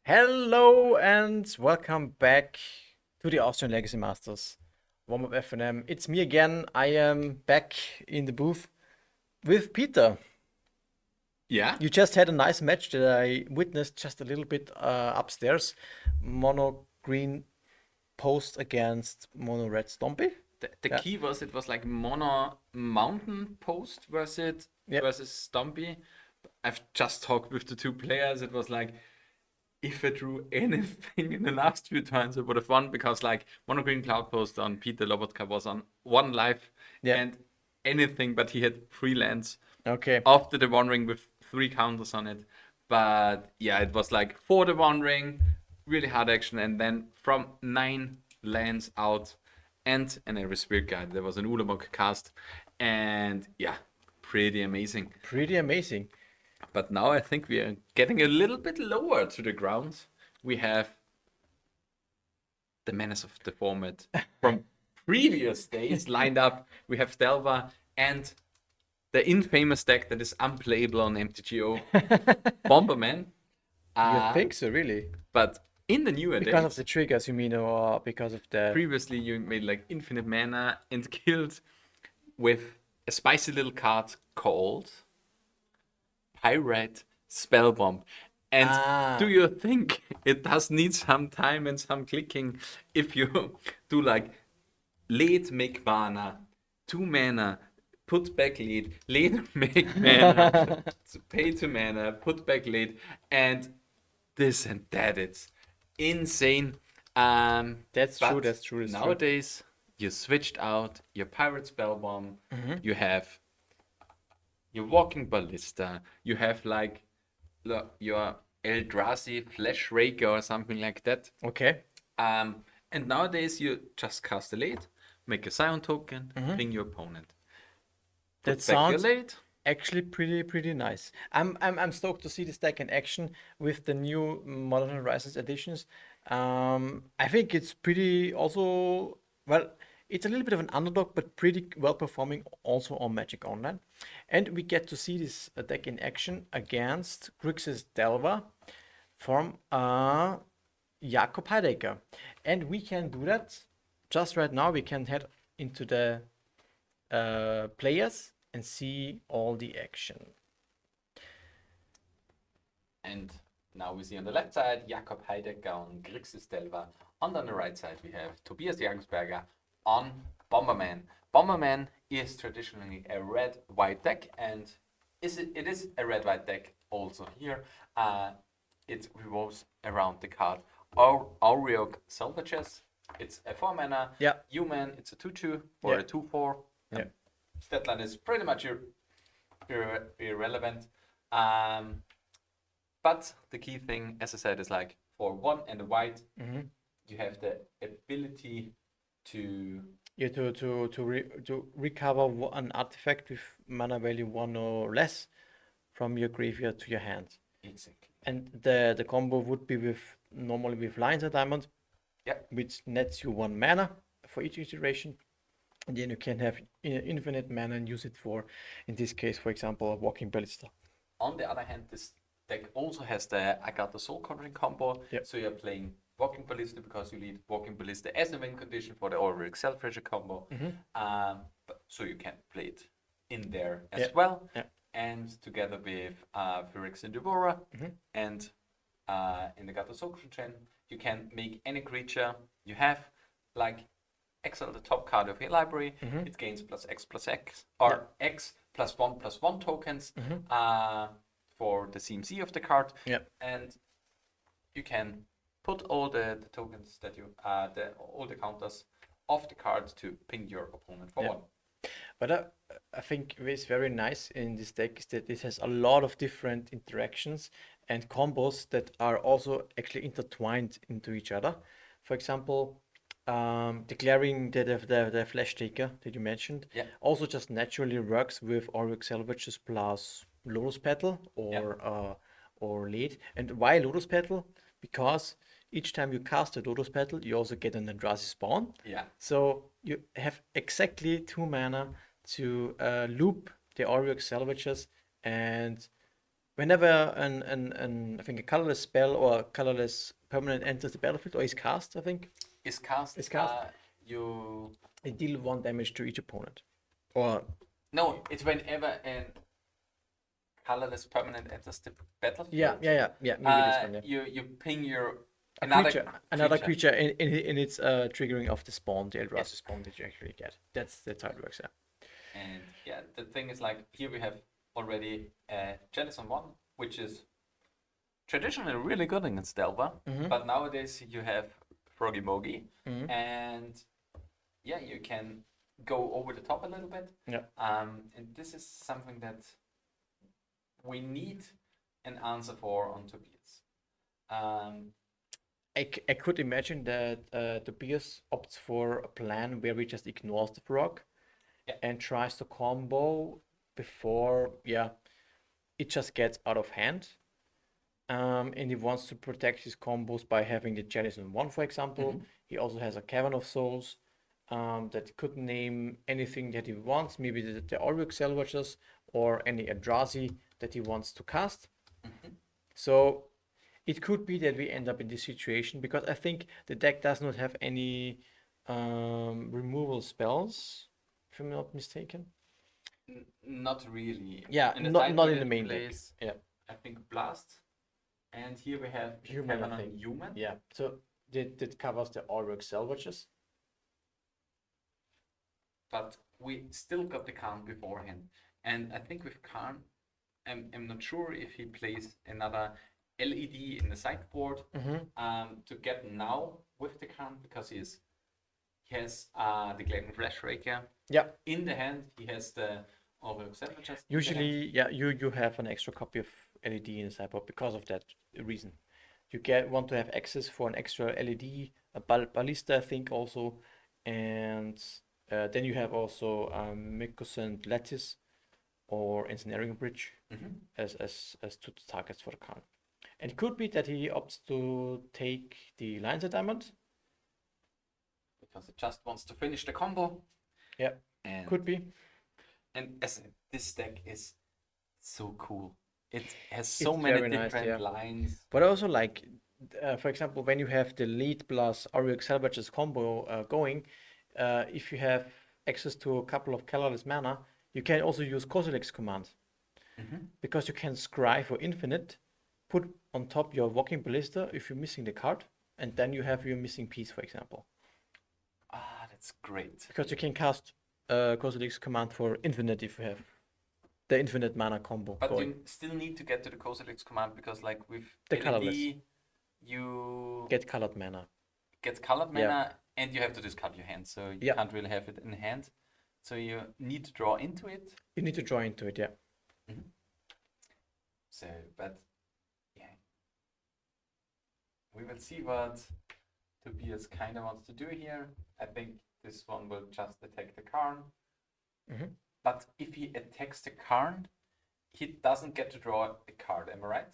Hello and welcome back to the Austrian Legacy Masters WarmUp FNM. It's me again. I am back in the booth with Peter. Yeah, You just had a nice match that I witnessed just a little bit upstairs. Mono green post against mono red Stompy. the Yeah, key was it was like mono mountain post yep. versus Stumpy. I've just talked with the two players. It was like if I drew anything in the last few turns, I would have won because like mono green cloud post on Peter Lobotka was on one life Yeah. and anything, but he had three lands Okay. after the one ring with three counters on it. But yeah, it was like for the one ring, really hard action, and then from nine lands out and an every spirit guide. There was an Ulamog cast, and yeah, pretty amazing. Pretty amazing. But now I think we are getting a little bit lower to the ground. We have the menace of the format from previous days lined up. We have Stelva and the infamous deck that is unplayable on MTGO, Bomberman. You Uh, think so, really? but in the newer Because of days, the triggers, you mean, or because of the. previously you made like infinite mana and killed with a spicy little card called Pirate Spellbomb. And do Ah. you think it does need some time and some clicking if you do like lead make mana, 2 mana, put back lead make mana, pay 2 mana, put back lead, and this and that? It's insane. That's true, But that's true, that's true. nowadays you switched out your pirate spellbomb. You have your walking ballista. You have like your Eldrazi flash raker or something like that. Okay. And nowadays you just cast a lead, make a Scion token, ping your opponent, That put back your sounds lead. actually pretty nice. I'm stoked to see this deck in action with the new Modern Horizons editions. I think it's pretty also well. It's a little bit of an underdog, but pretty well performing also on Magic Online. And we get to see this deck in action against Grixis Delva from Jakob Heidecker. And we can do that just right now. We can head into the players and see all the action. And now we see on the left side Jakob Heidecker on Grixis Delva. And on the right side we have Tobias Jagensberger on Bomberman. Bomberman is traditionally a red-white deck, and it is a red-white deck also here. It revolves around the card Auriok Salvages. It's a 4 mana Yeah. human, it's a 2/2 or Yeah. a 2/4. Yeah. Statline is pretty much irrelevant. But the key thing, as I said, is like for one and a white, you have the ability to Yeah, to recover an artifact with mana value one or less from your graveyard to your hand. exactly. And the combo would be with normally with Lions and Diamond, Yeah, which nets you one mana for each iteration. And then you can have infinite mana and use it for, in this case, for example, a Walking Ballista. on the other hand, this deck also has the I got the soul conjuring combo. Yep. So you're playing Walking Ballista because you need Walking Ballista as a win condition for the Auric Self-Pressure combo. So you can play it in there as Yeah. well. Yeah. And together with Phyrex and Devourer and in the Gato Soulcrushing chain, you can make any creature you have, like exile the top card of your library. It gains plus X, or X +1/+1 tokens for the CMC of the card. Yeah. And you can put all the tokens that you all the counters of the card to ping your opponent for Yeah. one. But I think what's very nice in this deck is that it has a lot of different interactions and combos that are also actually intertwined into each other. For example, declaring the Flash Taker that you mentioned Yeah. also just naturally works with Auric Salvages plus Lotus Petal or Lead. And why Lotus Petal? Because each time you cast a Lotus Petal, you also get an Eldrazi spawn. Yeah. So you have exactly 2 mana to loop the Auric Salvages and whenever I think a colorless spell or a colorless permanent enters the battlefield or is cast, I think Is cast, is cast, you... it deal 1 damage to each opponent. Or No, it's whenever an colorless permanent enters the battlefield. yeah. Maybe this one. Yeah. You ping your Another creature in its triggering of the spawn, the Eldrazi spawn that you actually get. That's how it works. Yeah. And yeah, the thing is, like, here we have already Jellicent 1, which is traditionally really good against Delva, but nowadays you have Froggy Mogi, and yeah, you can go over the top a little bit. Yeah. And this is something that we need an answer for on Tobias. I could imagine that Tobias opts for a plan where he just ignores the frog and tries to combo before, it just gets out of hand. And he wants to protect his combos by having the Jellicent 1, for example. He also has a Cavern of Souls that could name anything that he wants, maybe the Auric Salvagers or any Eldrazi that he wants to cast. So it could be that we end up in this situation because I think the deck does not have any removal spells, if I'm not mistaken. Not really. Yeah, not in the main deck. Yeah, I think Blast, and here we have Human, Cavern I on think. Human. Yeah, so that covers the Auric Salvagers. But we still got the Karn beforehand. And I think with Karn, I'm not sure if he plays another LED in the sideboard to get now with the Karn, because he has the Gladden Flash Raker in the hand. He has the Auric Salvagers. Usually, you have an extra copy of LED in the sideboard because of that reason. You want to have access for an extra LED, a ballista, I think also, and then you have also Mycosynth Lattice or Ensnaring Bridge as two targets for the card. And it could be that he opts to take the Lions of Diamond. Because it just wants to finish the combo. Yeah, and could be. And this deck is so cool. It has so many different lines. But also, like, for example, when you have the lead plus Auric Salvage's combo going, if you have access to a couple of colorless mana, you can also use Kozilek's command. Because you can scry for infinite, put on top your Walking Ballista if you're missing the card, and then you have your missing piece, for example. Ah, that's great. Because you can cast Kozilek's command for infinite if you have the infinite mana combo. But you still need to get to the Kozilek's command because, like, with the LED, colorless, you get colored mana. And you have to discard your hand, so you can't really have it in hand. So you need to draw into it. You need to draw into it, yeah. So, but yeah, we will see what Tobias kind of wants to do here. I think this one will just attack the Karn. But if he attacks the Karn, he doesn't get to draw a card, am I right?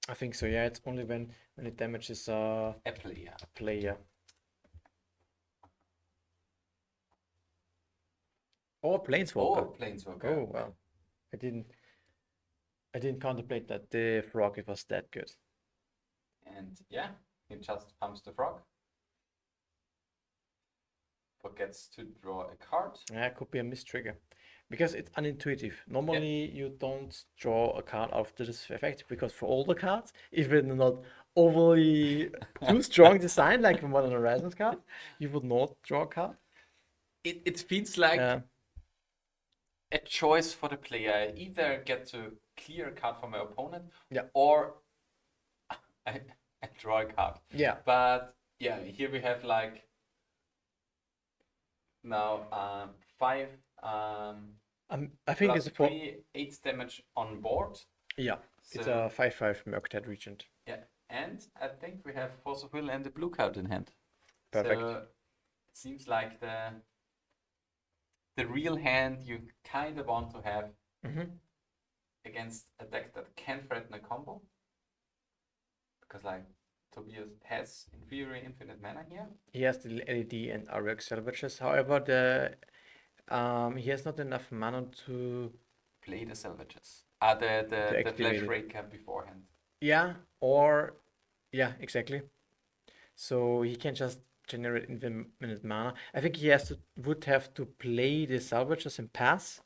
I think so, yeah. It's only when it damages a player. Or Planeswalker. Oh, well. I didn't contemplate that the frog was that good. And yeah, he just pumps the frog. Forgets to draw a card. Yeah, it could be a mistrigger. Because it's unintuitive. Normally you don't draw a card after this effect, because for all the cards, even not overly too strong design like a Modern Horizons card, you would not draw a card. It feels like a choice for the player. I either get to clear a card from my opponent, or I draw a card. Yeah. But yeah, here we have like now 5. I think it's 8 damage on board. Yeah, so it's a 5/5 Murktide Regent. Yeah, and I think we have Force of Will and the blue card in hand. Perfect. So it seems like the real hand you kind of want to have against a deck that can threaten a combo. Because like Tobias has in theory infinite mana here. He has the LED and Auric Salvages. However, he has not enough mana to play the Salvages. The activate flash it. raker beforehand. Yeah, or yeah, exactly. So he can just generate infinite mana. I think he would have to play the salvagers and pass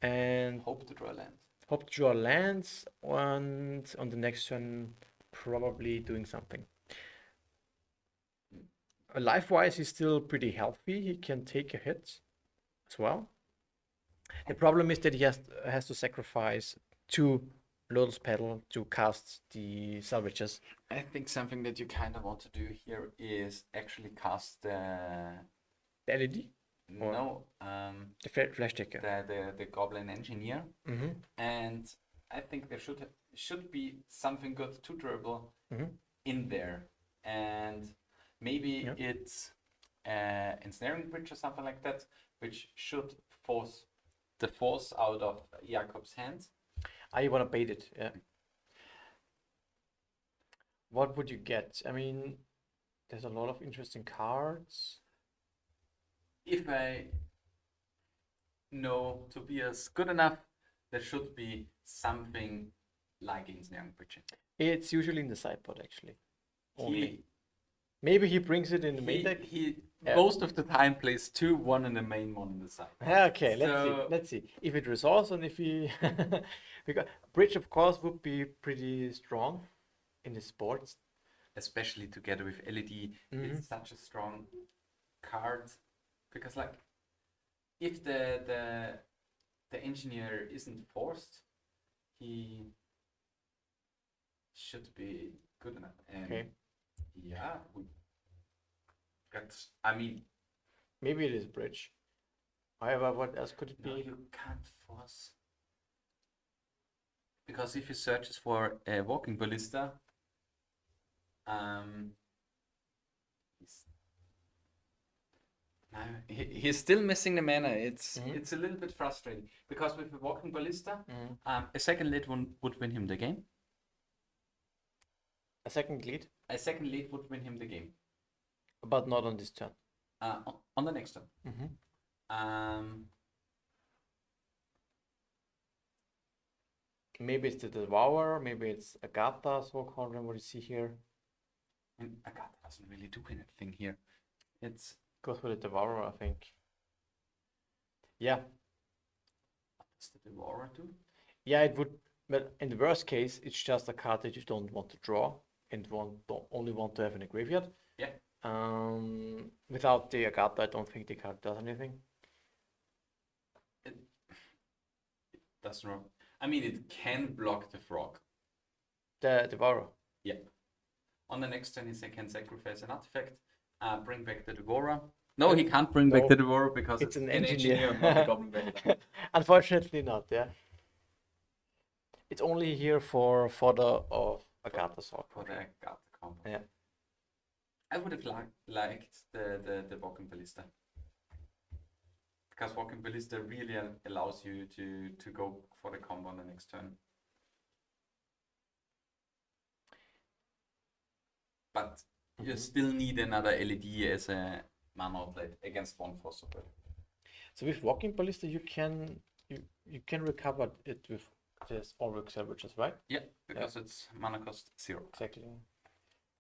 and Hope to draw land. hope to draw lands, and on the next turn probably doing something. Life-wise, he's still pretty healthy. He can take a hit as well. The problem is that he has to sacrifice 2 Lotus Petal to cast the salvages. I think something that you kind of want to do here is actually cast The LED or no the flash taker. the Goblin Engineer, Mm-hmm. and I think there should be something good to durable Mm-hmm. in there, and maybe Yeah. it's Ensnaring Bridge or something like that, which should force the force out of Jakob's hands. I want to bait it. Yeah. What would you get? I mean, there's a lot of interesting cards. If I know Tobias good enough, there should be something like Ensnaring Bridge. It's usually in the sideboard actually. Only. He Maybe he brings it in the main deck. he Yeah. most of the time plays 2, 1 in the main, 1 in the side. Okay, So- let's see if it resolves and if he because bridge of course would be pretty strong in the sports. Especially together with LED, Mhm. it's such a strong card because like if the engineer isn't forced, he should be good enough. And Okay, yeah, we got. I mean, maybe it is bridge. However, what else could it no, be? you can't force because if he searches for a walking ballista, he's no, he's still missing the mana. Mhm. It's a little bit frustrating because with the walking ballista, Mhm. a second lead one would win him the game. A second lead, A second lead would win him the game. but not on this turn. On the next turn. Mhm. Maybe it's the Devourer, maybe it's Agatha, so called. What do you see here? And Agatha doesn't really do anything here. It's Goes for the Devourer, I think. Yeah, what does the Devourer do? yeah, it would. But in the worst case, it's just a card that you don't want to draw and don't only want to have in a graveyard. Yeah. Without the Agatha, I don't think the card does anything. It doesn't work. I mean, it can block the frog. The Devourer. Yeah. On the next turn, he can sacrifice an artifact, bring back the Devourer. No, he can't bring back No. the Devourer because It's an engineer, engineer. not a Goblin Bender. Unfortunately not, yeah. It's only here for fodder of Agatha Sword. For the Agatha combo. Yeah. I would have liked the Walking Ballista. Because Walking Ballista really allows you to go for the combo on the next turn. But you still need another LED as a mana outlet against one Force of Will. So with Walking Ballista, you can recover it with this Auric Salvages, right? Yeah, because it's mana cost 0. Exactly.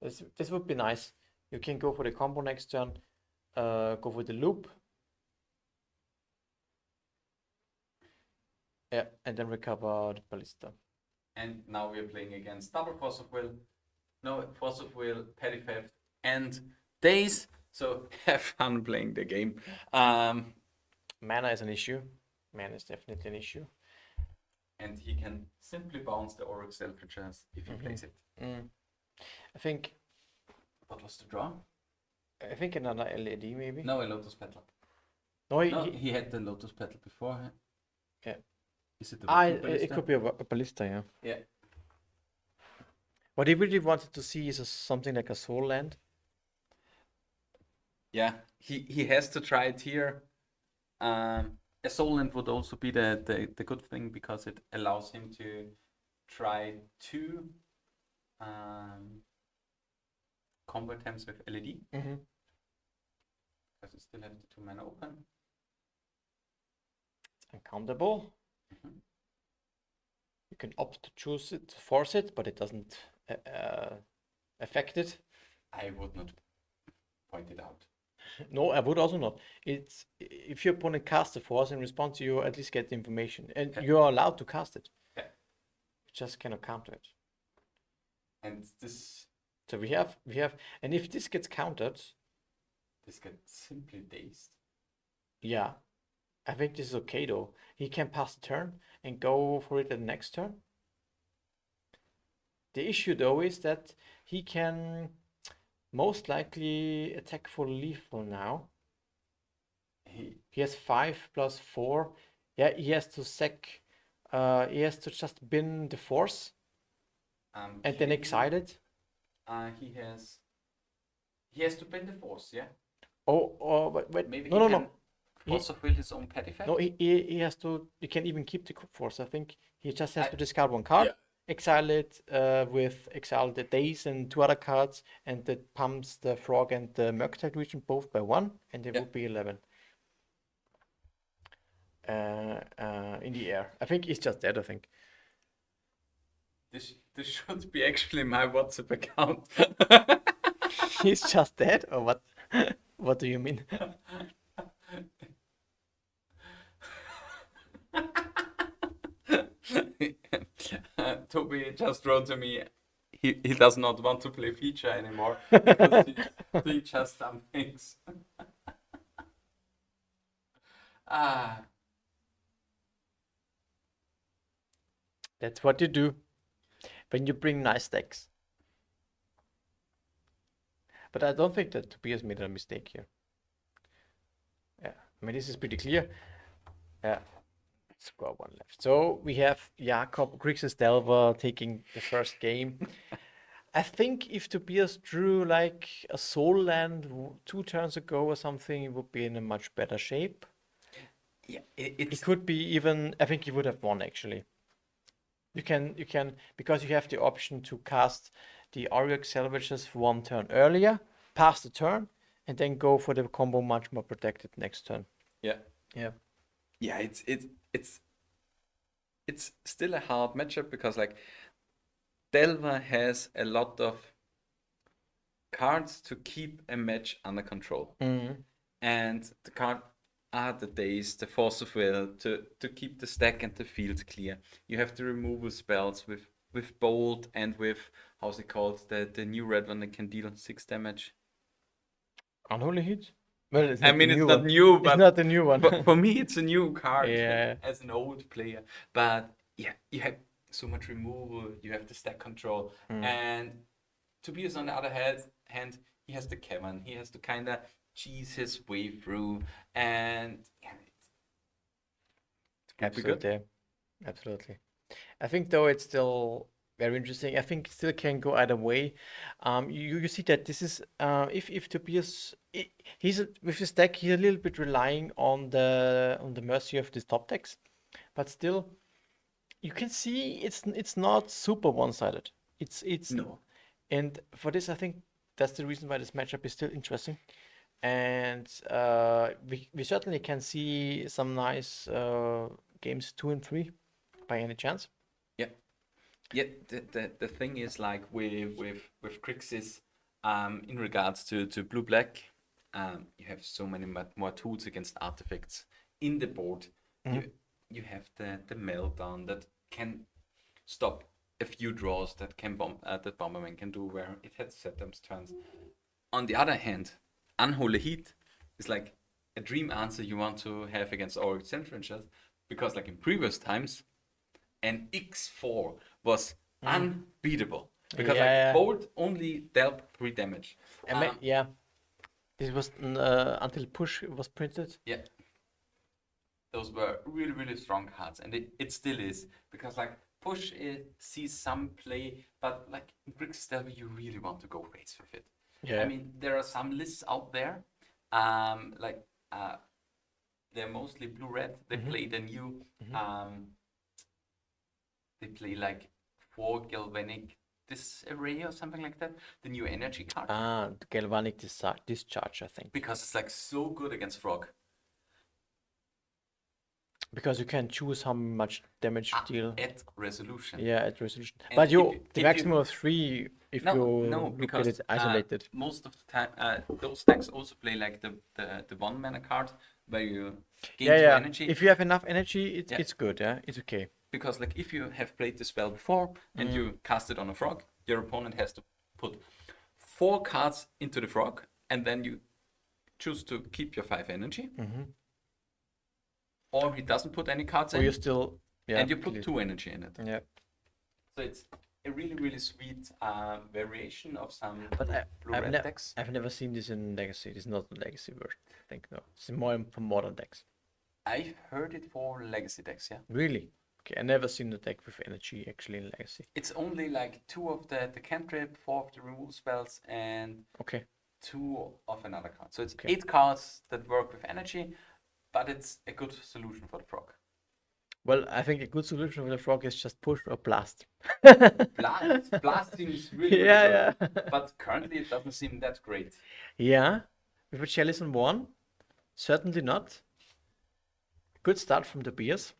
This would be nice. You can go for the combo next turn, go for the loop. Yeah, and then recover the Ballista. And now we're playing against double Force of Will. No, Force of Will, Petty Theft, and Days. So have fun playing the game. Mana is an issue. Mana is definitely an issue. And he can simply bounce the Auric Selfridges if he plays it. I think What was the draw? another LED maybe. No, a Lotus Petal. No, No, he had the Lotus Petal before. Yeah. Is it the it Ballista? could be a Ballista, yeah. Yeah. What he really wanted to see is something like a Soul Land. Yeah, he has to try it here. A Soul Land would also be the good thing because it allows him to try 2 combo attempts with LED. Because you still have the 2 mana open. It's uncountable. You can opt to choose it, force it, but it doesn't affect it. I would not point it out. No, I would also not. It's if your opponent casts a force in response, you at least get the information, and Okay. you are allowed to cast it. Yeah. You just cannot counter it. And this So we have, and if this gets countered, gets simply dazed. yeah, I think this is okay though. He can pass the turn and go for it the next turn. The issue though is that he can most likely attack for lethal now. He has 5+4. Yeah, he has to sack. He has to just bin the force and then exile it. He has to bend the force, yeah? Oh, wait. Maybe No, he no, can no. force of will his own pet effect? No, he has to. You can even keep the force. I think he just has to discard one card, yeah. exile it with exile the days and 2 other cards, and that pumps the frog and the Mercantile region both by 1, and it Yeah. would be 11. In the air. I think he's just dead. I think. This should be actually my WhatsApp account. He's just dead, or what? What do you mean? Toby just wrote to me he does not want to play feature anymore because he's doing just some things. That's what you do when you bring nice decks. But I don't think that Tobias made a mistake here. Yeah, I mean, this is pretty clear. Yeah, let's go 1 left. So we have Jakob Grixis Delver taking the first game. I think if Tobias drew like a soul land 2 turns ago or something, he would be in a much better shape. Yeah, It could be even, I think he would have won actually. You can, because you have the option to cast the Auric Salvages 1 turn earlier, pass the turn, and then go for the combo much more protected next turn. Yeah. Yeah. Yeah, it's still a hard matchup because like Delva has a lot of cards to keep a match under control. And the card are the days, the force of will to keep the stack and the field clear. You have the removal spells with bolt and with how's it called? The new red one that can deal 6 damage. Unholy Heat? Well, it's I not mean, the it's new not one. new, It's but not the new one. for me, it's a new card Yeah. as an old player. But yeah, you have so much removal, you have the stack control. And Tobias, on the other hand, he has the cavern. He has to kind of cheese his way through. And yeah, it could be good. Absolutely. Absolutely. I think though it's still very interesting. I think it still can go either way. You see that this is if Tobias he's with his deck, he's a little bit relying on the mercy of these top decks, but still you can see it's not super one-sided. It's No. And for this I think that's the reason why this matchup is still interesting. And we certainly can see some nice games 2 and 3 by any chance. Yeah. Yeah, the thing is like with Grixis, in regards to blue black, you have so many more tools against artifacts in the board. You have the meltdown that can stop a few draws that that Bomberman can do where it had Septem's turns. On the other hand, Unholy Heat is like a dream answer you want to have against Auric Centrinchers, because like in previous times, an X4 was unbeatable because Yeah. like Bolt only dealt 3 damage. Yeah, this was until push was printed. Yeah, those were really strong cards, and it still is, because like push sees some play, but like in Grixis Delver you really want to go race with it. Yeah. I mean, there are some lists out there, like they're mostly blue-red. They play the new, they play like 4 galvanic disarray or something like that. The new energy card. The galvanic discharge, I think. Because it's like so good against Frog. Because you can choose how much damage to deal. At resolution. Yeah, at resolution. And But if you, you- the if you- maximum of 3 if No, you no, look at because it isolated. most of the time those decks also play like the one mana card where you gain Yeah, 2 yeah. energy. If you have enough energy, Yeah. it's good. Yeah, it's okay. Because like if you have played the spell before and you cast it on a frog, your opponent has to put 4 cards into the frog, and then you choose to keep your 5 energy, or he doesn't put any cards Or in, you still, yeah, and you put kill it. 2 energy in it. Yeah. So it's a really, really sweet variation of some But blue-red decks. I've never seen this in Legacy. This is not the Legacy version, I think. No, it's more for modern decks. I've heard it for legacy decks, yeah. Really? Okay, I never seen the deck with energy actually in Legacy. It's only like 2 of the cantrip, 4 of the remove spells, and Okay. 2 of another card. So it's Okay. 8 cards that work with energy, but it's a good solution for the frog. Well, I think a good solution for the frog is just push or blast. Blast seems really, really Yeah, good. yeah. But currently it doesn't seem that great. Yeah, with a chalice on 1, certainly not. Good start from the beers.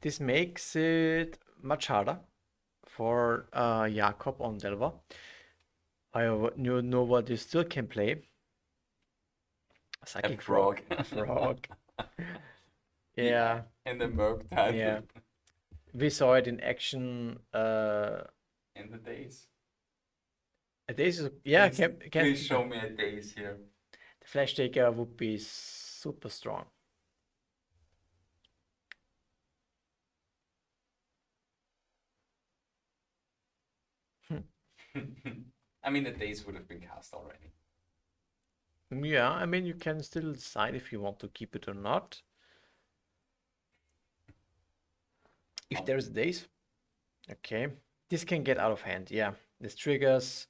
This makes it much harder for Jakob on Delva. However, Nova they still can play. Psychic Frog. Frog. Yeah. And the Merc title. Yeah. We saw it in action. In the days. A days, yeah, Please show me a days here. The Flash Taker would be super strong. I mean, the days would have been cast already. Yeah, I mean, you can still decide if you want to keep it or not. If there's days. Okay. This can get out of hand. Yeah. This triggers.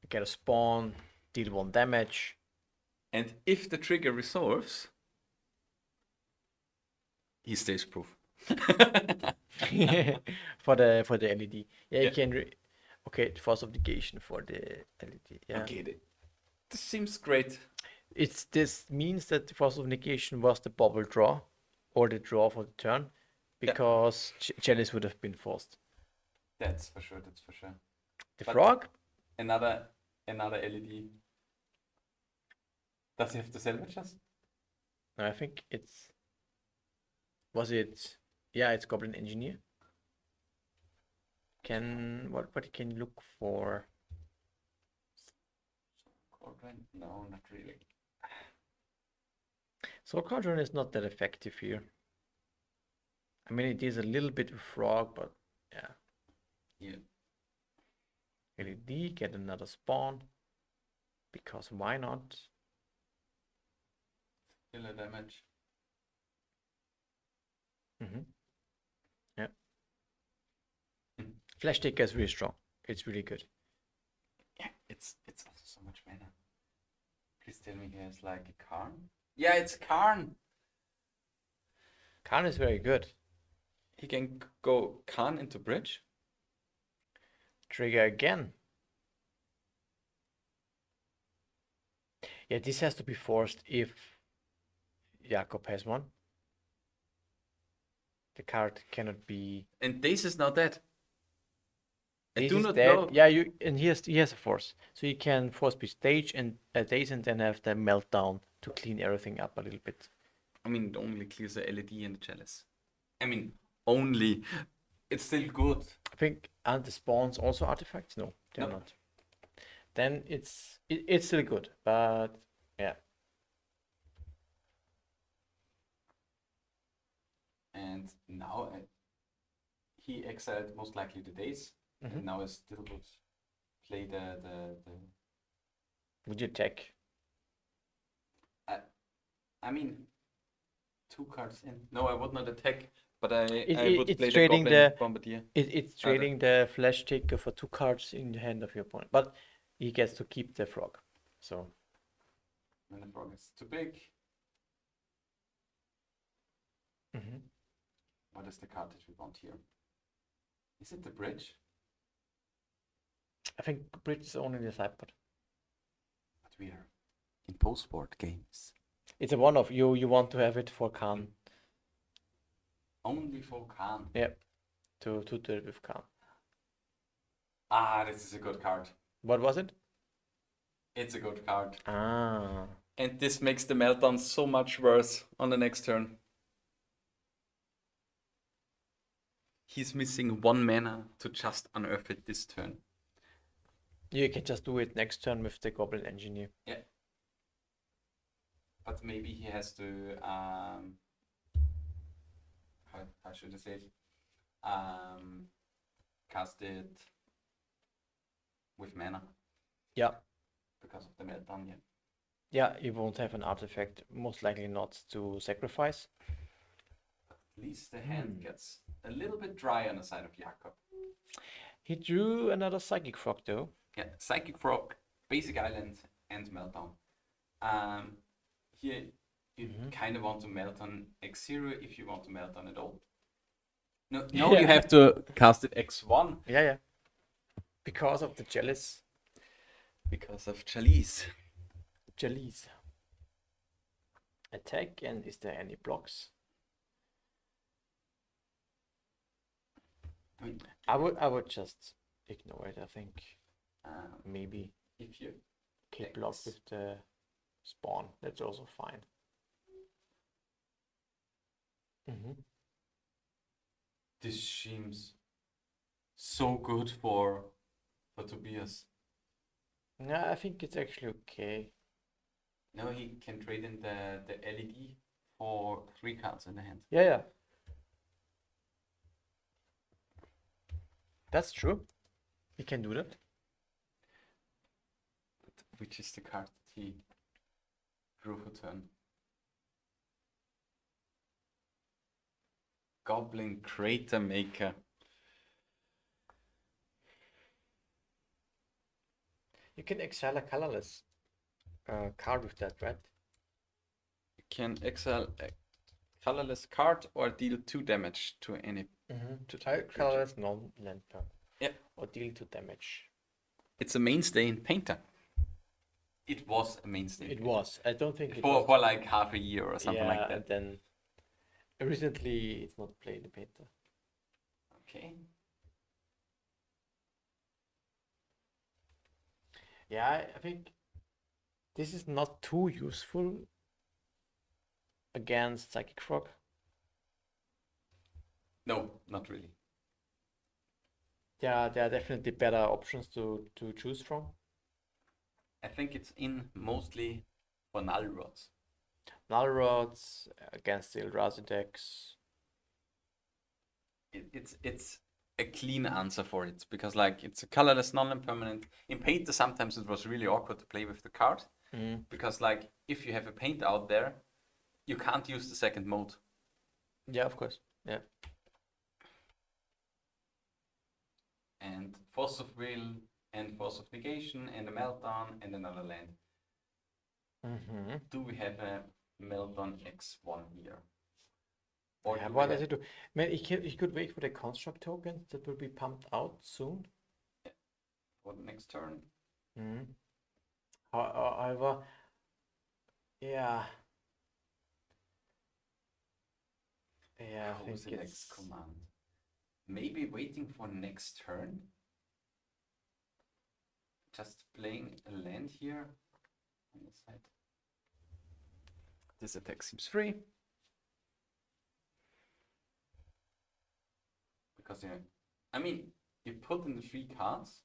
Get a spawn. Deal 1 damage. And if the trigger resolves, he stays proof. for the LED. Yeah, you Yeah. can. Okay, force of negation for the LED. Yeah. Okay, this seems great. This means that the force of negation was the bubble draw, or the draw for the turn, because Chalice would have been forced. That's for sure. That's for sure. The But frog. Another LED. Does he have to salvage us? I think it's. Was it? Yeah, it's Goblin Engineer. Can what can you look for? Cauldron? No, not really. Soul Cauldron is not that effective here. I mean, it is a little bit of frog, but yeah. Yeah. LED, get another spawn. Because why not? Still a damage. Yeah. Flash Taker is really strong. It's really good. Yeah, it's also so much mana. Please tell me he has like a Karn. Yeah, it's Karn. Karn is very good. He can go Karn into bridge. Trigger again. Yeah, this has to be forced if Jakob has one. The card cannot be. And Dace is now dead. I Dace do is not dead. know. Yeah, he has a force, so he can force be stage and Dace and then have the meltdown to clean everything up a little bit. I mean, it only clears the LED and the chalice. I mean, only. It's still good. I think aren't the spawns also artifacts? No, they're No. not. Then it's still good, but yeah. And now he exiled most likely the Dace. And now I still would play the Would you attack? I mean, 2 cards in. No, I would not attack, but I would it's play the trading Goblin the- Bombardier. It's trading the Flash Taker for 2 cards in the hand of your opponent, but he gets to keep the frog. So When the frog is too big, what is the card that we want here? Is it the bridge? I think bridge is only the sideboard. But we are in post-board games. It's a one-off. You want to have it for Khan. Only for Khan. Yeah, to do it with Khan. Ah, this is a good card. What was it? It's a good card. Ah. And this makes the meltdown so much worse on the next turn. He's missing 1 mana to just unearth it this turn. You can just do it next turn with the Goblin Engineer. Yeah. But maybe he has to how should I say it? Cast it with mana. Yeah. Because of the meltdown, yeah. Yeah, you won't have an artifact, most likely not to sacrifice. At least the hand gets a little bit dry on the side of Jakob. He drew another Psychic Frog though. Yeah, Psychic Frog, Basic Island, and Meltdown. Here you kind of want to Meltdown X0 if you want to Meltdown at all. No, you have to cast it X1. Yeah. Because of the Jealous. Because of Chalice. Jealous. Attack, and is there any blocks? I would just ignore it, I think. Maybe if you block with the spawn, that's also fine. This seems so good for Tobias. No, I think it's actually okay. No, he can trade in the LED for 3 cards in the hand. Yeah. That's true. He can do that. Which is the card that he drew for turn? Goblin Crater Maker. You can exile a colorless card with that, right? You can exile a colorless card or deal 2 damage to any. Colorless non-land turn. Yeah. Or deal 2 damage. It's a mainstay in Painter. It was a mainstay. It was. I don't think for like half a year or something like that. And then recently it's not played in Painter. Okay. Yeah, I think this is not too useful against Psychic Frog. No, not really. There are definitely better options to choose from. I think it's in mostly for Null Rods. Null Rods against the Eldrazi decks. It's a clean answer for it because like it's a colorless non-permanent. In Painter sometimes it was really awkward to play with the card because like if you have a Paint out there, you can't use the second mode. Yeah, of course. Yeah. And Force of Will and Force of Negation and a Meltdown and another land. Do we have a Meltdown X1 here? Or yeah, what does it do? Man, he could wait for the construct tokens that will be pumped out soon. Yeah. For the next turn. However, yeah. Yeah, I think the next command. Maybe waiting for next turn. Just playing a land here on the side. This attack seems free. Because I mean, you put in the 3 cards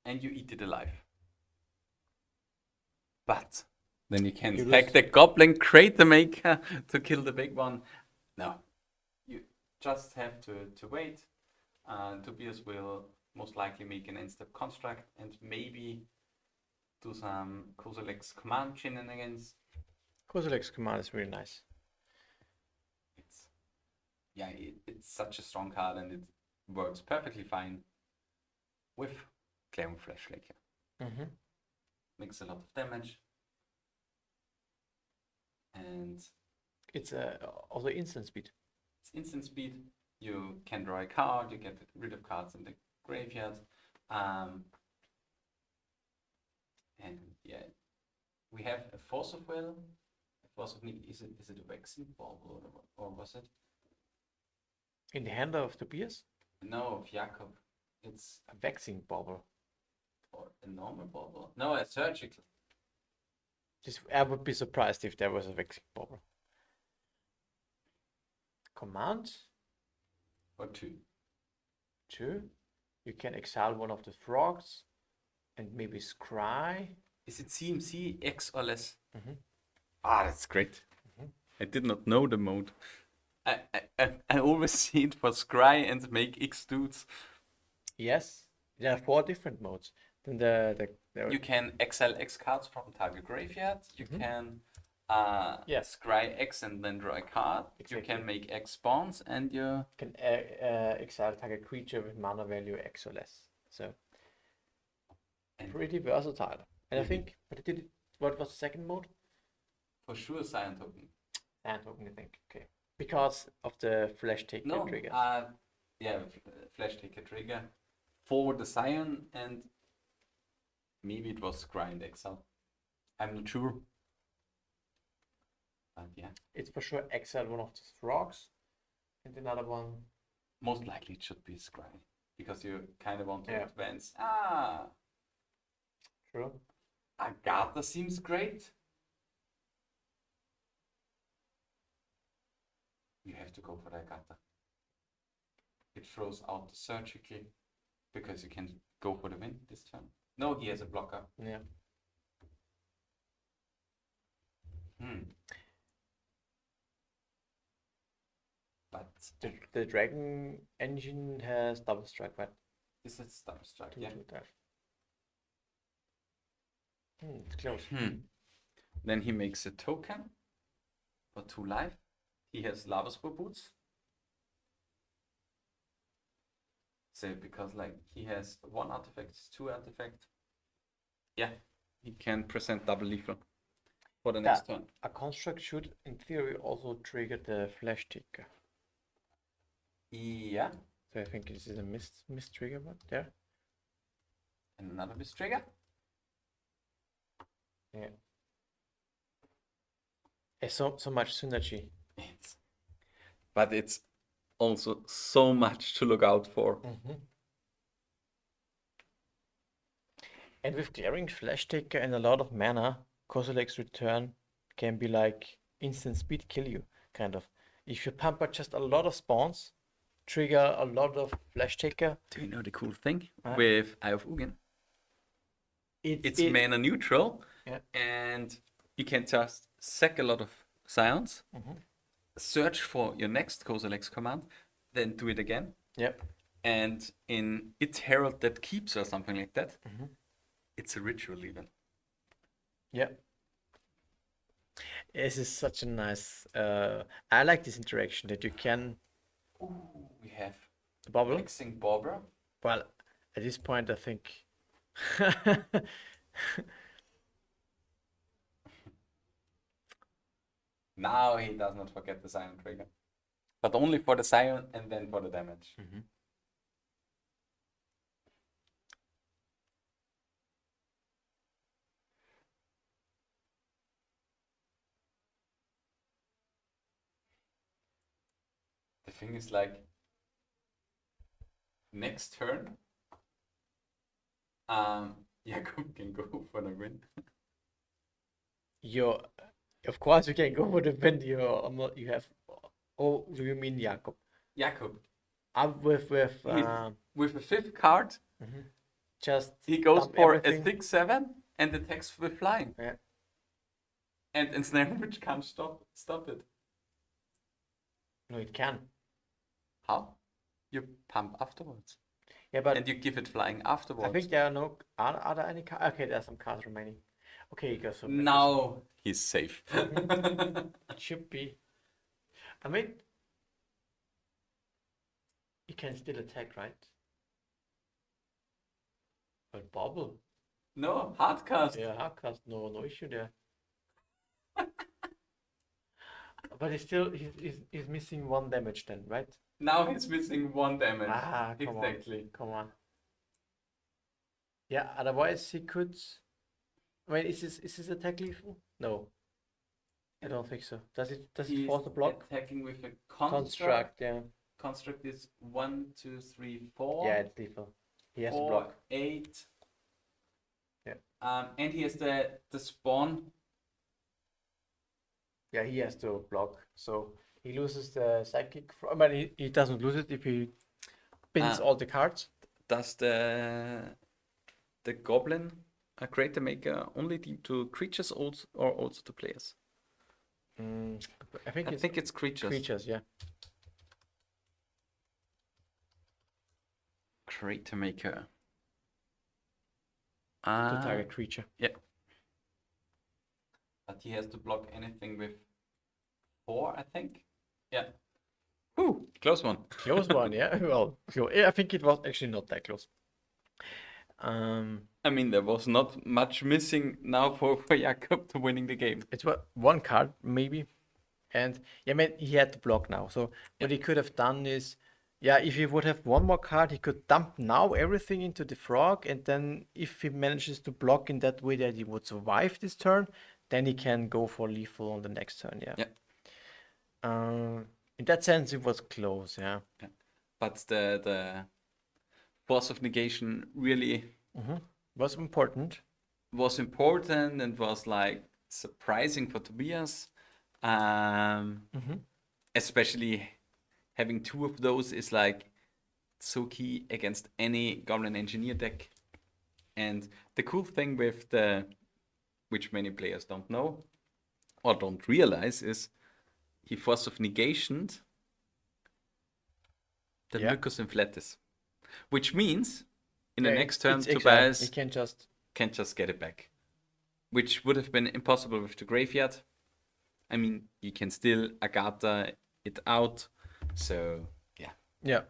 and you eat it alive. But then you can hack the Goblin Crater Maker to kill the big one. No, you just have to wait. Tobias will most likely make an end-step construct and maybe do some Kozilek's command shenanigans. Kozilek's command is really nice. It's such a strong card and it works perfectly fine with Glaring Flashlight. Makes a lot of damage. And it's also instant speed. It's instant speed. You can draw a card, you get rid of cards in the graveyard. And yeah, we have a Force of Will was it? Is it a vaccine bubble or was it? In the hand of Tobias, No, of Jakob. It's a vaccine bubble. or a normal bubble. No, a surgical. I would be surprised if there was a vaccine bubble. Command Or two. 2. You can exile one of the frogs and maybe scry. Is it CMC X or less? Mhm. Ah, that's great. Mhm. I did not know the mode. I always see it for scry and make X dudes. Yes, there are 4 different modes. Then You can exile X cards from target graveyard. You Mhm. can Yeah. scry X and then draw a card. You can make X spawns and you can exile target creature with mana value X or less. So And- pretty versatile. And I Mhm. think, but it did. What was the second mode? for sure Cyan token. And token, I think. Okay, because of the flash take No, triggers. yeah, flash take a trigger for the Cyan and maybe it was grind exile. I'm not sure. But yeah, It's for sure exile one of the frogs, and another one. most likely it should be scry because you kind of want to Yeah. advance. True. Agatha seems great. You have to go for the Agatha. It throws out the surgical because you can go for the win this turn. No, he has a blocker. Yeah. But The dragon engine has double strike, right? this is double strike, Two yeah. to that. It's close. Then he makes a token for 2 life. He has lava spore boots. So because like he has 1 artifact, 2 artifact. Yeah, he can present double lethal for the next turn. A construct should, in theory, also trigger the flash ticker. Yeah. So I think this is a miss trigger, but there. And another miss trigger. Yeah. It's so much synergy. But it's also so much to look out for. And with glaring flash taker and a lot of mana, Kozilek's return can be like instant speed kill you, kind of. If you pump out just a lot of spawns, trigger a lot of flash taker. Do you know the cool thing with Eye of Ugin? It's it mana neutral, Yeah. and you can just sack a lot of scions, search for your next Kozilek's command, then do it again. Yep. And in its Herald that keeps or something like that, it's a ritual even. Yeah. This is such a nice. I like this interaction that you can Ooh, we have bubble. Mixing Bobber. Well, at this point, I think. Now he does not forget the Scion trigger. But only for the Scion and then for the damage. The thing is like, next turn, Jakob can go for the win. Of course, you can go for the win. You have. Oh, do you mean Jakob? Jakob. Up with With a 5th card, just he goes dump for everything. a 6/7 and attacks with flying. Yeah. And Ensnare Witch can't stop it. No, it can. How? You pump afterwards. Yeah, but And you give it flying afterwards. I think there are no. Are there any cards? Okay, there are some cards remaining. Okay, you go. So now he's safe. it should be. I mean, you can still attack, right? But bubble. No, hard cast. Yeah, hard cast. No issue there. But he's missing 1 damage then, right? Now he's missing 1 damage. Come exactly. on. Come on. Yeah, otherwise he could. Wait, is this attack lethal? No. I don't think so. Does it He's force the block? attacking with a Construct, yeah. Construct is 1, 2, 3, 4. Yeah, it's lethal. He has to 4, block. 8. Yeah. And he has the spawn. Yeah, he has to block. So he loses the psychic. But he doesn't lose it if he pins all the cards. Does the goblin create the maker only to creatures or also to players? I think it's creatures. creatures, yeah. Create a maker. To target creature. Yeah. But he has to block anything with 4, I think. Yeah. Ooh, close one. Close one, yeah. Well, I think it was actually not that close. I mean, there was not much missing now for Jakob to winning the game. It's one card maybe, and yeah, I mean he had to block now. So what he could have done is, yeah, if he would have one more card, he could dump now everything into the frog, and then if he manages to block in that way that he would survive this turn, then he can go for lethal on the next turn. Yeah. In that sense, it was close. Yeah. But the force of negation really was important. Was important and was like surprising for Tobias. Especially having 2 of those is like so key against any Goblin Engineer deck. And the cool thing with which many players don't know or don't realize, is he force of negationed the Lucus Inflatus. Which means in the next turn Tobias he can't just get it back. Which would have been impossible with the graveyard. I mean, you can still Agatha it out. So, yeah. Yeah.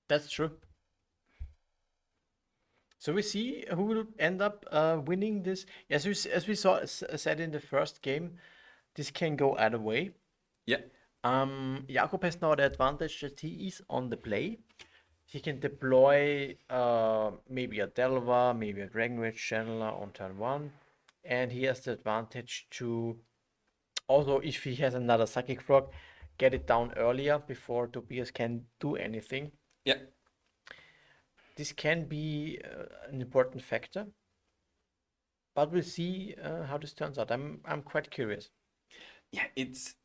That's true. So we see who will end up winning this. As we said in the first game, this can go either way. Yeah. Jakob has now the advantage that he is on the play. He can deploy maybe a Delva, maybe a Dragonrage Channeler on turn 1. And he has the advantage to also, if he has another Psychic Frog, get it down earlier before Tobias can do anything. Yeah. This can be an important factor, but we'll see how this turns out. I'm quite curious. Yeah, it's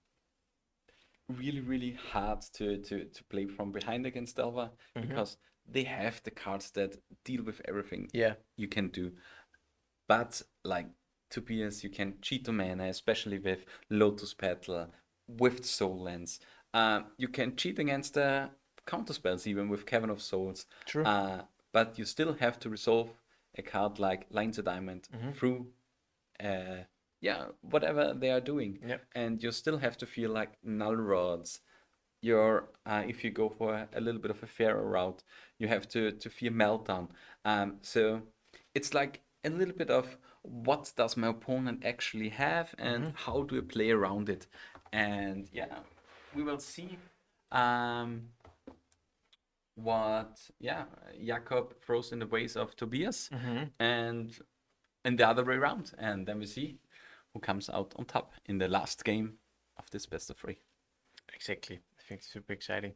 really, really hard to play from behind against Delva because they have the cards that deal with everything you can do. But like Tobias, you can cheat the mana, especially with Lotus Petal, with Soul Lens. You can cheat against the counter spells even with Cavern of Souls. True. But you still have to resolve a card like Lines of Diamond through whatever they are doing. Yep. And you still have to feel like Null Rods. You're if you go for a little bit of a fairer route, you have to fear Meltdown. So it's like a little bit of what does my opponent actually have and how do I play around it. And yeah, we will see what Jakob throws in the ways of Tobias and the other way around. And then we see who comes out on top in the last game of this best of 3. Exactly. I think it's super exciting.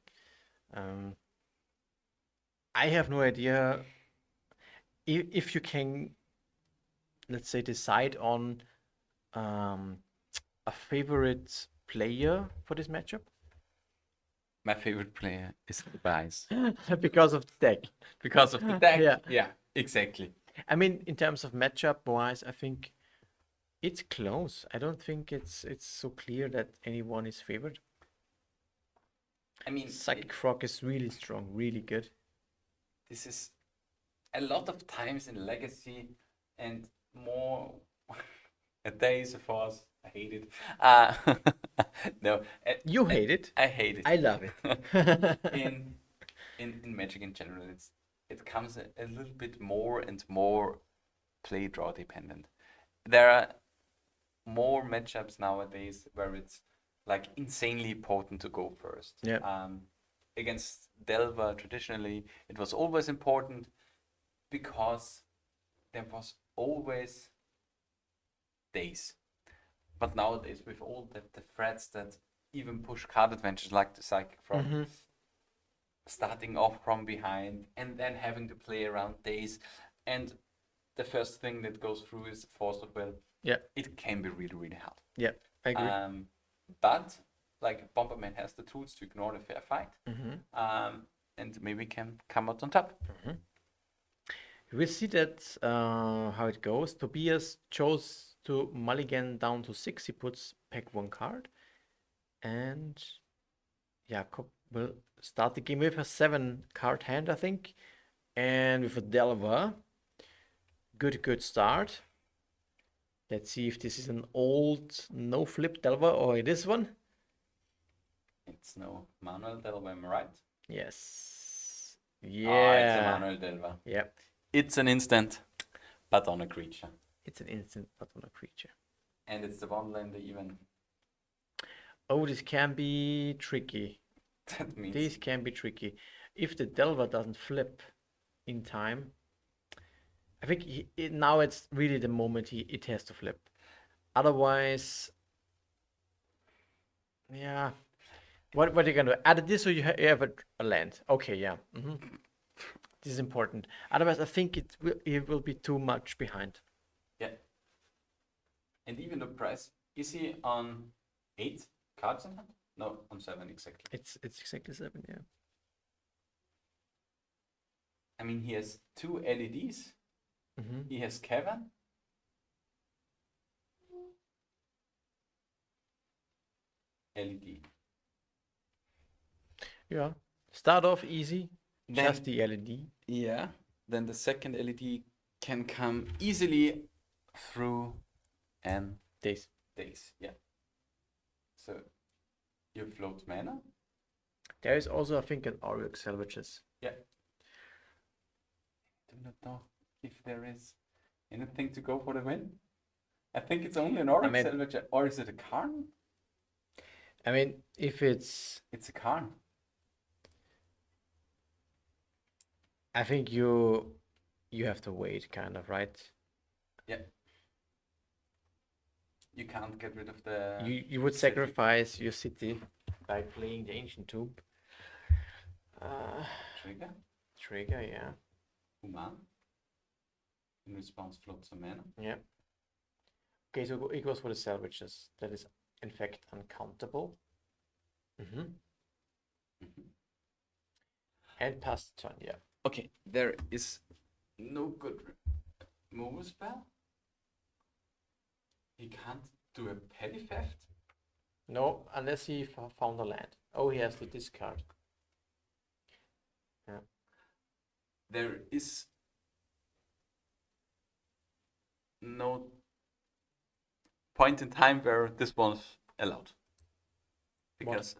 I have no idea if you can, let's say, decide on a favorite player for this matchup. My favorite player is Tobias. Because of the deck. Because of the deck? Yeah. Yeah, exactly. I mean, in terms of matchup wise, I think it's close. I don't think it's so clear that anyone is favored. I mean, Psychic Frog is really strong, really good. This is a lot of times in Legacy and more a Days of Force. I hate it. No, you hate it. I hate it. I love it. in Magic in general, it comes a little bit more and more play draw dependent. There are more matchups nowadays where it's like insanely important to go first. Yeah. Against Delva, traditionally, it was always important because there was always days. But nowadays, with all the threads that even push card adventures like the Psychic Frog, starting off from behind and then having to play around days, and the first thing that goes through is the force of will. Yeah. It can be really, really hard. Yeah, I agree. But like Bomberman has the tools to ignore the fair fight, and maybe can come out on top. We see that how it goes. Tobias chose to mulligan down to 6. He puts back 1 card. And Jakob will start the game with a 7 card hand, I think. And with a Delver. Good start. Let's see if this is an old no flip Delver or it is one. It's no Manuel Delva, am I right? Yes. Oh, it's a Yeah. Manuel Delva. Yeah. It's an instant, but on a creature. It's an instant, but on a creature. And it's the one lander even. Oh, this can be tricky. That means This can be tricky. If the Delver doesn't flip in time, I think now it's really the moment it has to flip. Otherwise, yeah. What are you gonna do? Add this, or you have a land? Okay, yeah. This is important. Otherwise, I think it will be too much behind. yeah. And even the price, is he on 8 cards in hand? No, on 7 exactly. It's exactly 7, yeah. I mean, he has 2 LEDs. He has Kevin. LED. Yeah. Start off easy. Then, Just the LED. yeah. Then the second LED can come easily through and Days. Yeah. So you float mana. There is also, I think, an Auric Salvages. Yeah. I do not know if there is anything to go for the win. I think it's only an Auric Salvage, or is it a Karn? I mean, if it's a Karn. I think you have to wait, kind of, right? Yeah. You can't get rid of the. You would sacrifice your city by playing the Ancient Tomb. Trigger, yeah. Human. In response, float some mana. Yeah. Okay, so it goes for the salvages. That is, in fact, uncountable. And pass the turn, yeah. Okay, there is no good move spell. He can't do a petty theft. No, unless he found a land. Oh, he has to discard. Yeah. There is no point in time where this was allowed. Because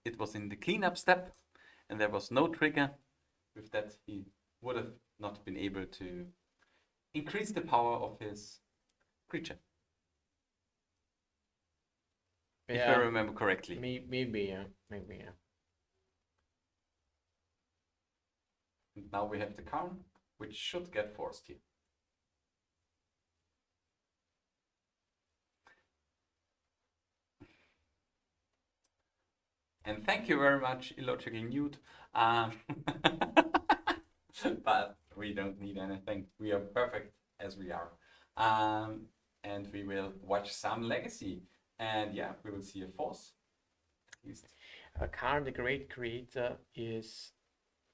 it was in the cleanup step and there was no trigger. With that, he would have not been able to increase the power of his creature. If I remember correctly. Maybe, yeah. And now we have the Karn, which should get forced here. And thank you very much, Illogical Newt. But we don't need anything. We are perfect as we are. And we will watch some Legacy. And yeah, we will see a force. At least. Karn, the Great Creator, is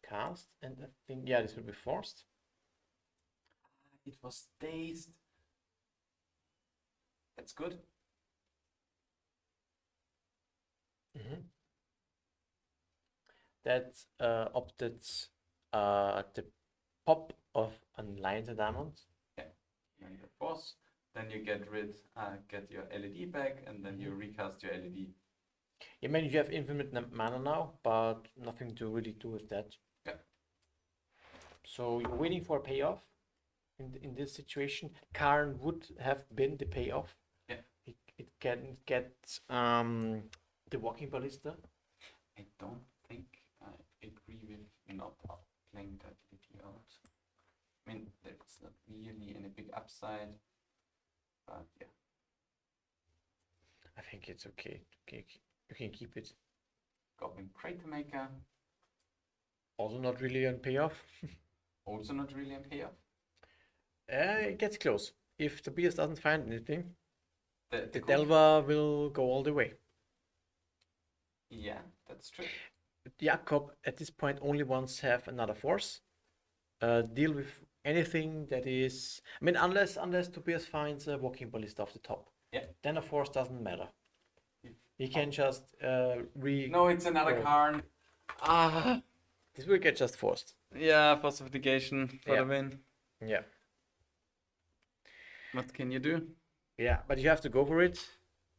cast, and I think, yeah, this will be forced. It was dazed. That's good. That opted the pop of a Lions and Diamonds. Yeah, and the force. Then you get your LED back, and then you recast your LED. I mean, you have infinite mana now, but nothing to really do with that. Yeah. So you're waiting for a payoff in this situation. Karn would have been the payoff. Yeah. It can get the Walking Ballista. I don't think I agree with not playing that LED out. I mean, there's not really any big upside. But yeah. I think it's okay. Okay, you can keep it. Goblin Crater Maker, Also not really a payoff. also not really a payoff. It gets close. If Tobias doesn't find anything, The the cool Delva will go all the way. Yeah, that's true. Jakob at this point only wants to have another force. Deal with anything that is. I mean, unless Tobias finds a walking ballista off the top, Yeah. then a force doesn't matter. He can just No, it's another go. card. Ah, This will get just forced. yeah, falsification for Yeah. the win. Yeah. What can you do? Yeah, but you have to go for it.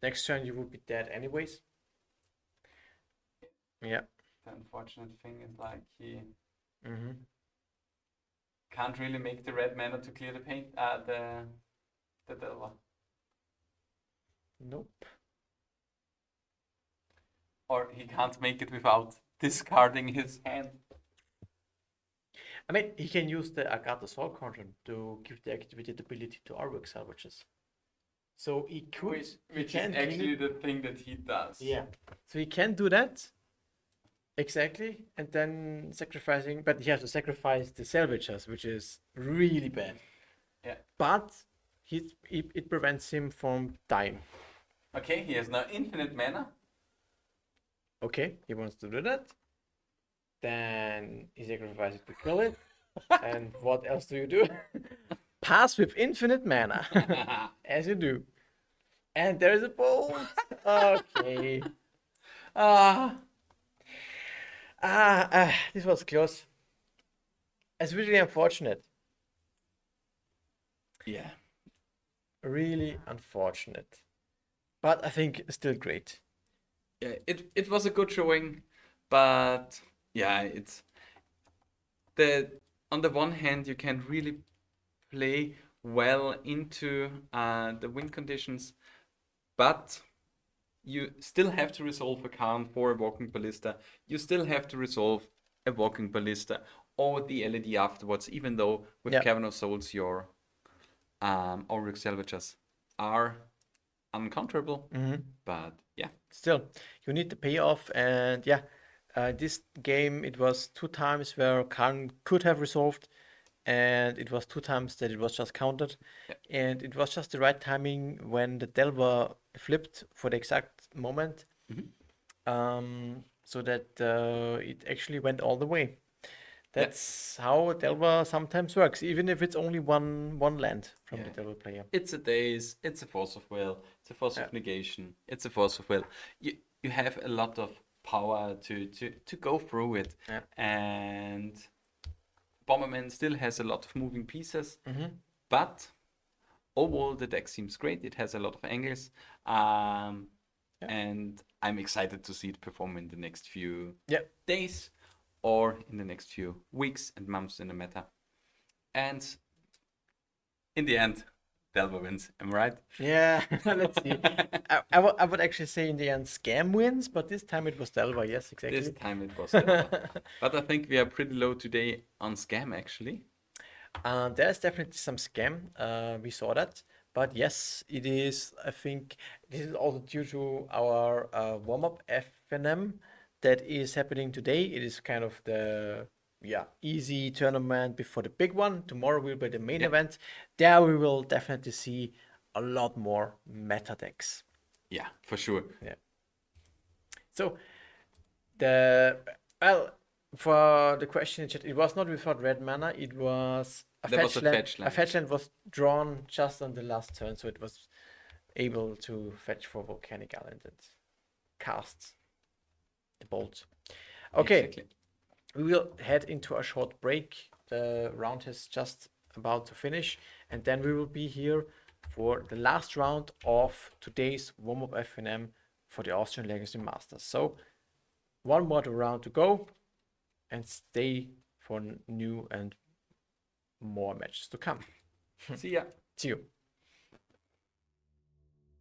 Next turn you will be dead anyways. Yeah. The unfortunate thing is like he Mm-hmm. can't really make the red mana to clear the paint. The Delva. Nope. Or he can't make it without discarding his hand. I mean, he can use the Agatha Soul Conjure to give the activated ability to artwork salvages. So he could. Which is actually the thing that he does. Yeah. So he can do that. Exactly. And then sacrificing. But he has to sacrifice the salvagers, which is really bad. Yeah. But it prevents him from dying. Okay, he has now infinite mana. Okay, he wants to do that. Then he sacrifices to kill it. And what else do you do? Pass with infinite mana. As you do. And there is a bolt. Okay. This was close. It's really unfortunate. Yeah. Really unfortunate. But I think still great. Yeah, it was a good showing, but yeah, it's on the one hand you can really play well into the win conditions, but you still have to resolve a Khan for a walking ballista. You still have to resolve a walking ballista or the LED afterwards, even though with Cavern of Souls your Auric Salvagers are uncounterable. But yeah. Still, you need the payoff, and yeah, this game it was 2 times where Khan could have resolved, and it was 2 times that it was just countered, and it was just the right timing when the Delver flipped for the exact moment, so that it actually went all the way. That's how Delver sometimes works, even if it's only one land from the Delver player. It's a daze, it's a force of will, it's a force of negation, it's a force of will. You have a lot of power to go through it. And Bomberman still has a lot of moving pieces, but overall the deck seems great. It has a lot of angles. And I'm excited to see it perform in the next few days or in the next few weeks and months in the meta. And in the end, Delva wins. Am I right? Yeah, let's see. I would actually say in the end Scam wins, but this time it was Delva. Yes, exactly. This time it was Delva. But I think we are pretty low today on Scam, actually. There's definitely some Scam. We saw that. But yes, it is. I think this is also due to our warm-up FNM that is happening today. It is kind of the easy tournament before the big one. Tomorrow will be the main event. There we will definitely see a lot more meta decks. Yeah, for sure. Yeah. So for the question in chat, it was not without red mana. It was a fetch land. A fetch land was drawn just on the last turn, so it was able to fetch for Volcanic Island and cast the bolt. Okay, exactly. We will head into a short break. The round is just about to finish, and then we will be here for the last round of today's warm-up FNM for the Austrian Legacy Masters. So one more round to go, and stay for new and more matches to come. See ya. See you.